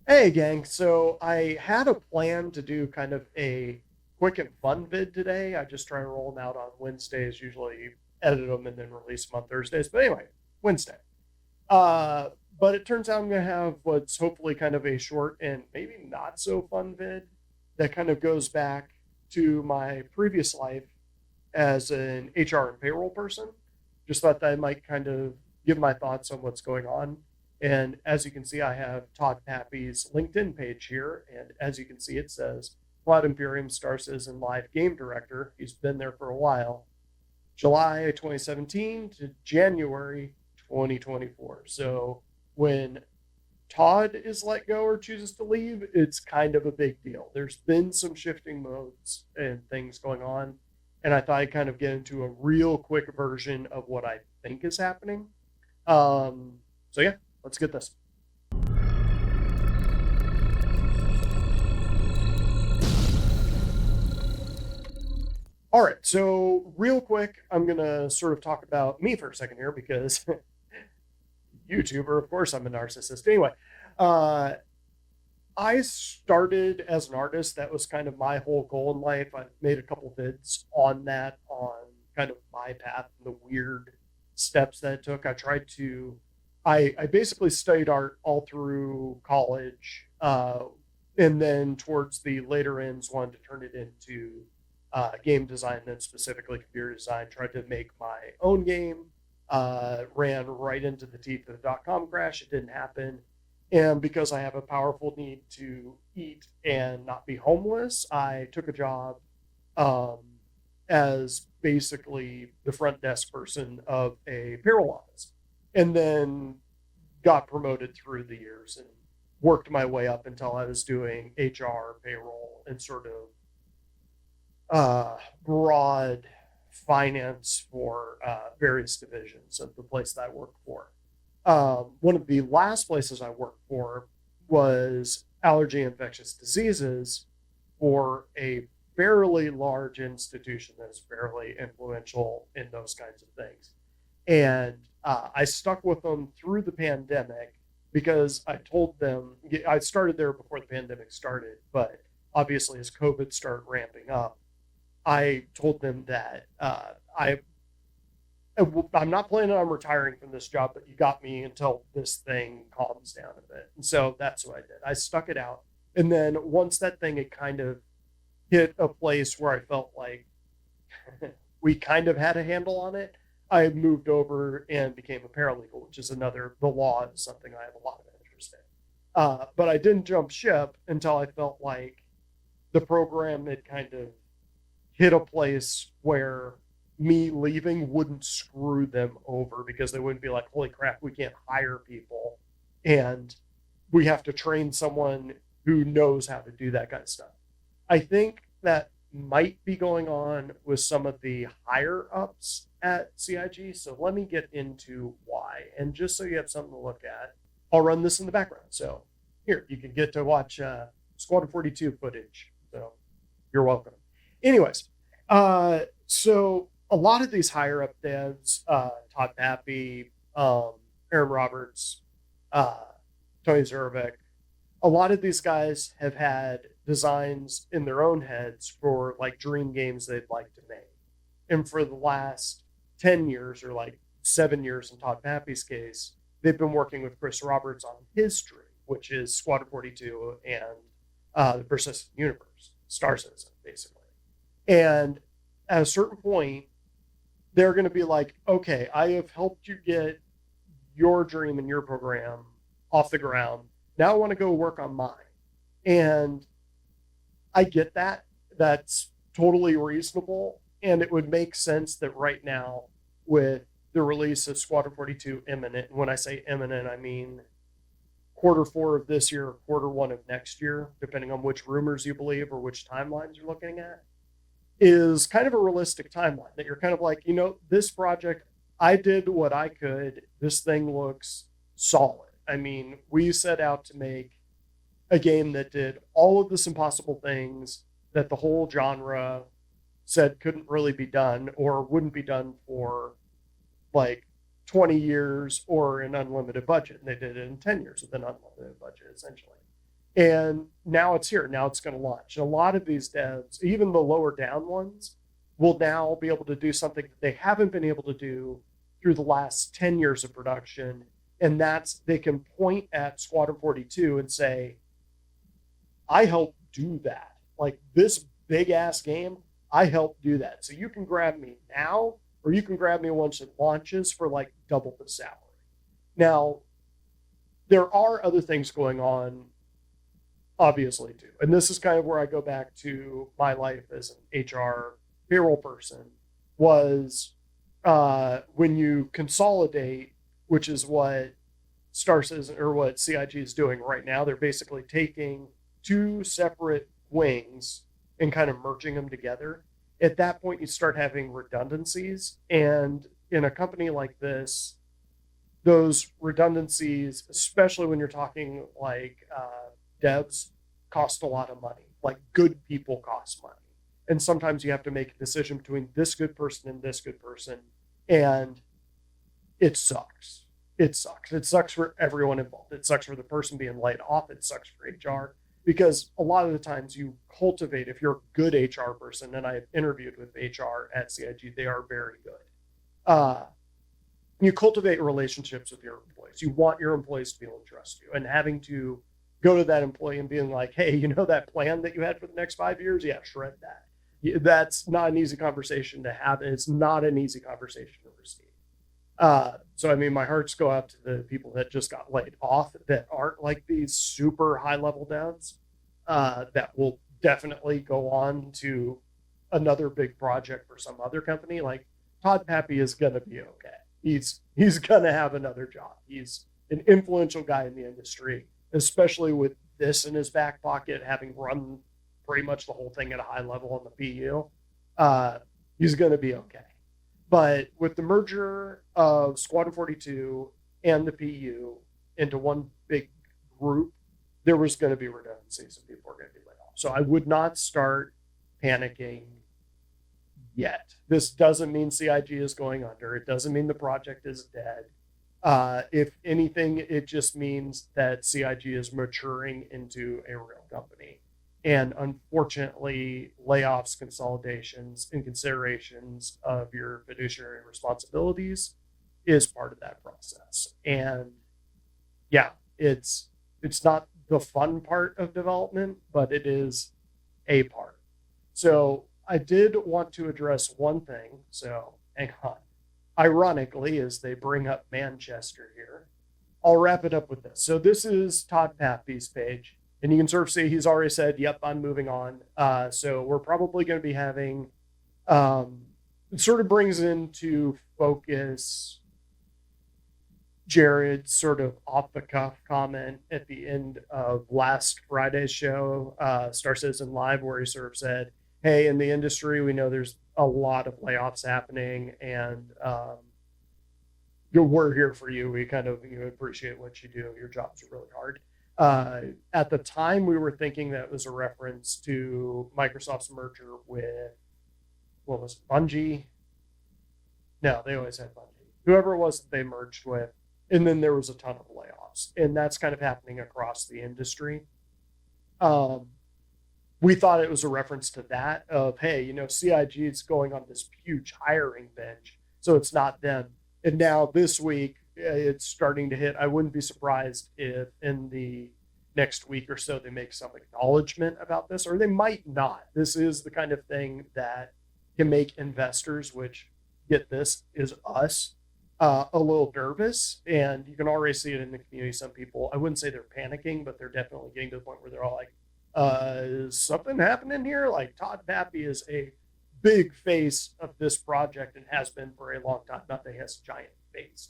Hey gang, so I had a plan to do kind of a quick and fun vid today. I just try to roll them out on Wednesdays, usually edit them and then release them on Thursdays. But anyway, Wednesday. Uh, but it turns out I'm gonna have what's hopefully kind of a short and maybe not so fun vid that kind of goes back to my previous life as an HR and payroll person. Just thought that I might kind of give my thoughts on what's going on. And as you can see, I have Todd Pappy's LinkedIn page here. And as you can see, it says Cloud Imperium Star Citizen Live Game Director. He's been there for a while, July 2017 to January 2024. So when Todd is let go or chooses to leave, it's kind of a big deal. There's been some shifting modes and things going on. And I thought I'd kind of get into a real quick version of what I think is happening. So yeah, let's get this. All right, so real quick, I'm gonna sort of talk about me for a second here because YouTuber, of course, I'm a narcissist. Anyway, uh, I started as an artist. That was kind of my whole goal in life. I made a couple vids on that, on kind of my path and the weird steps that it took. I basically studied art all through college. And then towards the later ends, wanted to turn it into game design and specifically computer design. Tried to make my own game. Ran right into the teeth of the dot-com crash. It didn't happen. And because I have a powerful need to eat and not be homeless, I took a job um, as basically the front desk person of a payroll office. And then got promoted through the years and worked my way up until I was doing HR, payroll, and sort of broad finance for various divisions of the place that I worked for. One of the last places I worked for was allergy infectious diseases for a fairly large institution that is fairly influential in those kinds of things. And I stuck with them through the pandemic because I told them I started there before the pandemic started, but obviously as COVID started ramping up, I told them that I'm not planning on retiring from this job, but you got me until this thing calms down a bit. And so that's what I did. I stuck it out. And then once that thing had kind of hit a place where I felt like we kind of had a handle on it, I moved over and became a paralegal, which is the law is something I have a lot of interest in. But I didn't jump ship until I felt like the program had kind of hit a place where me leaving wouldn't screw them over because they wouldn't be like, holy crap, we can't hire people and we have to train someone who knows how to do that kind of stuff. I think that might be going on with some of the higher ups at CIG. So let me get into why. And just so you have something to look at, I'll run this in the background. So here, you can get to watch Squad 42 footage. So you're welcome. Anyways, so a lot of these higher up devs, Todd Pappy, Aaron Roberts, uh, Tony Zervik, a lot of these guys have had designs in their own heads for like dream games they'd like to make. And for the last 10 years or like 7 years in Todd Pappy's case, they've been working with Chris Roberts on his dream, which is Squadron 42 and the Persistent Universe, Star Citizen, basically. And at a certain point, they're going to be like, okay, I have helped you get your dream and your program off the ground. Now I want to go work on mine. And I get that. That's totally reasonable. And it would make sense that right now, with the release of Squadron 42 imminent, and when I say imminent, I mean quarter 4 of this year, quarter 1 of next year, depending on which rumors you believe or which timelines you're looking at, is kind of a realistic timeline that you're kind of like, this project, I did what I could. This thing looks solid. I mean, we set out to make a game that did all of this impossible things that the whole genre said couldn't really be done or wouldn't be done for like 20 years or an unlimited budget. And they did it in 10 years with an unlimited budget, essentially. And now it's here. Now it's going to launch. And a lot of these devs, even the lower down ones, will now be able to do something that they haven't been able to do through the last 10 years of production. And that's they can point at Squadron 42 and say, I helped do that. Like this big ass game, I helped do that. So you can grab me now, or you can grab me once it launches for like double the salary. Now, there are other things going on, obviously, too. And this is kind of where I go back to my life as an HR payroll person, was when you consolidate, which is what Star Citizen or what CIG is doing right now. They're basically taking two separate wings and kind of merging them together. At that point, you start having redundancies. And in a company like this, those redundancies, especially when you're talking like devs, cost a lot of money. Like good people cost money. And sometimes you have to make a decision between this good person and this good person. And it sucks. It sucks. It sucks for everyone involved. It sucks for the person being laid off. It sucks for HR, because a lot of the times you cultivate, if you're a good HR person, and I've interviewed with HR at CIG, they are very good. You cultivate relationships with your employees. You want your employees to be able to trust you, and having to go to that employee and being like, hey, you know that plan that you had for the next 5 years? Yeah, shred that. That's not an easy conversation to have. And it's not an easy conversation to receive. So, I mean, my hearts go out to the people that just got laid off that aren't like these super high level devs that will definitely go on to another big project for some other company. Like Todd Pappy is going to be okay. He's going to have another job. He's an influential guy in the industry, especially with this in his back pocket, having run pretty much the whole thing at a high level on the PU. He's going to be okay. But with the merger of Squadron 42 and the PU into one big group, there was going to be redundancies and people were going to be laid off. So I would not start panicking yet. This doesn't mean CIG is going under. It doesn't mean the project is dead. If anything, it just means that CIG is maturing into a real company. And unfortunately, layoffs, consolidations, and considerations of your fiduciary responsibilities is part of that process. And yeah, it's not the fun part of development, but it is a part. So I did want to address one thing. So hang on. Ironically, as they bring up Manchester here, I'll wrap it up with this. So this is Todd Pappy's page. And you can sort of see he's already said, yep, I'm moving on. So we're probably going to be having, it sort of brings into focus Jared's sort of off the cuff comment at the end of last Friday's show, Star Citizen Live, where he sort of said, hey, in the industry, we know there's a lot of layoffs happening, and we're here for you. We kind of appreciate what you do. Your jobs are really hard. At the time, we were thinking that was a reference to Microsoft's merger with, what was it, Bungie? No, they always had Bungie. Whoever it was that they merged with. And then there was a ton of layoffs. And that's kind of happening across the industry. We thought it was a reference to that of, hey, CIG is going on this huge hiring binge, so it's not them. And now this week, it's starting to hit. I wouldn't be surprised if in the next week or so they make some acknowledgement about this, or they might not. This is the kind of thing that can make investors, which, get this, is us, a little nervous. And you can already see it in the community. Some people, I wouldn't say they're panicking, but they're definitely getting to the point where they're all like, is something happening here? Like Todd Pappy is a big face of this project and has been for a long time. Not that he has a giant face.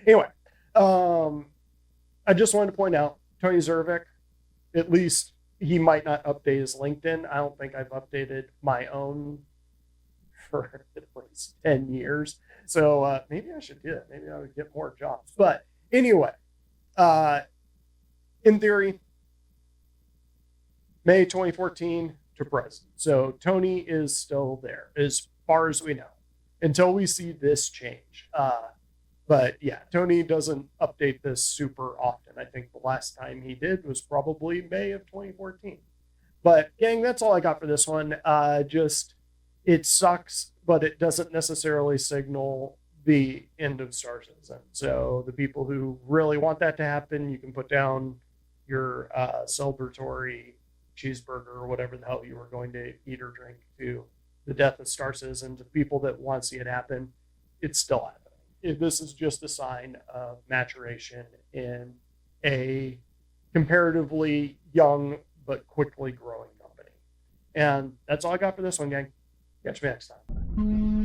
Anyway, I just wanted to point out Tony Zervik, at least he might not update his LinkedIn. I don't think I've updated my own for at least 10 years. So maybe I should do it. Maybe I would get more jobs. But anyway, in theory, May 2014 to present. So Tony is still there as far as we know until we see this change. But yeah, Tony doesn't update this super often. I think the last time he did was probably May of 2014. But gang, that's all I got for this one. Just it sucks, but it doesn't necessarily signal the end of Star Citizen. So the people who really want that to happen, you can put down your celebratory cheeseburger or whatever the hell you were going to eat or drink to the death of Star Citizen. To people that want to see it happen, it's still happening. This is just a sign of maturation in a comparatively young but quickly growing company. And that's all I got for this one, gang. Catch me next time.